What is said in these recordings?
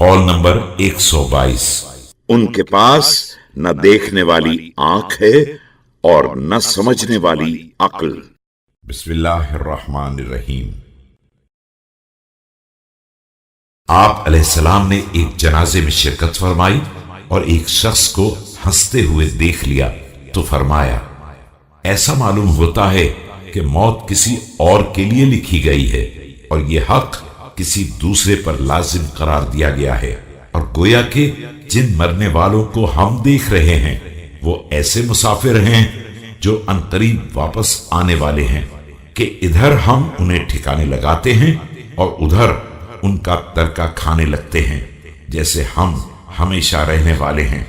Hall number 122। उनके पास न देखने वाली आंख है और न समझने वाली अक्ल। बिस्मिल्लाहिर्रहमानिर्रहीम। आप अलैहिस्सलाम ने एक जनाजे में शिरकत फरमाई और एक शख्स को हंसते हुए देख लिया तो फरमाया, ऐसा मालूम होता है कि मौत किसी और के लिए लिखी गई है और ये हक किसी दूसरे पर लाजिम करार दिया गया है, और गोया कि जिन मरने वालों को हम देख रहे हैं वो ऐसे मुसाफिर हैं जो अनकरीब वापस आने वाले हैं कि इधर हम उन्हें ठिकाने लगाते हैं और उधर उनका तरका खाने लगते हैं, जैसे हम हमेशा रहने वाले हैं।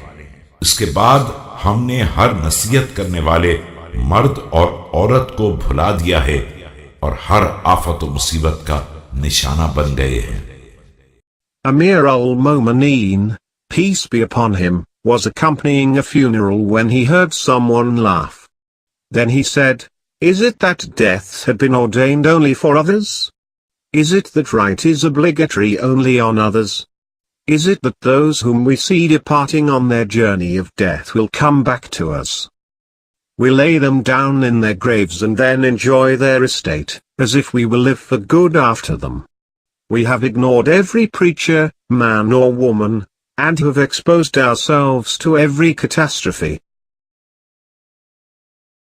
इसके बाद हमने हर नसीहत करने वाले मर्द और औरत को भुला दिया है और हर आफत और मुसीबत का निशाना बन गए हैं। Amir al-Mu'mineen, peace be upon him, was accompanying a funeral when he heard someone laugh. Then he said, "Is it that death had been ordained only for others? Is it that right is obligatory only on others? Is it that those whom we see departing on their journey of death will come back to us? We lay them down in their graves and then enjoy their estate, as if we will live for good after them. We have ignored every preacher, man or woman, and have exposed ourselves to every catastrophe.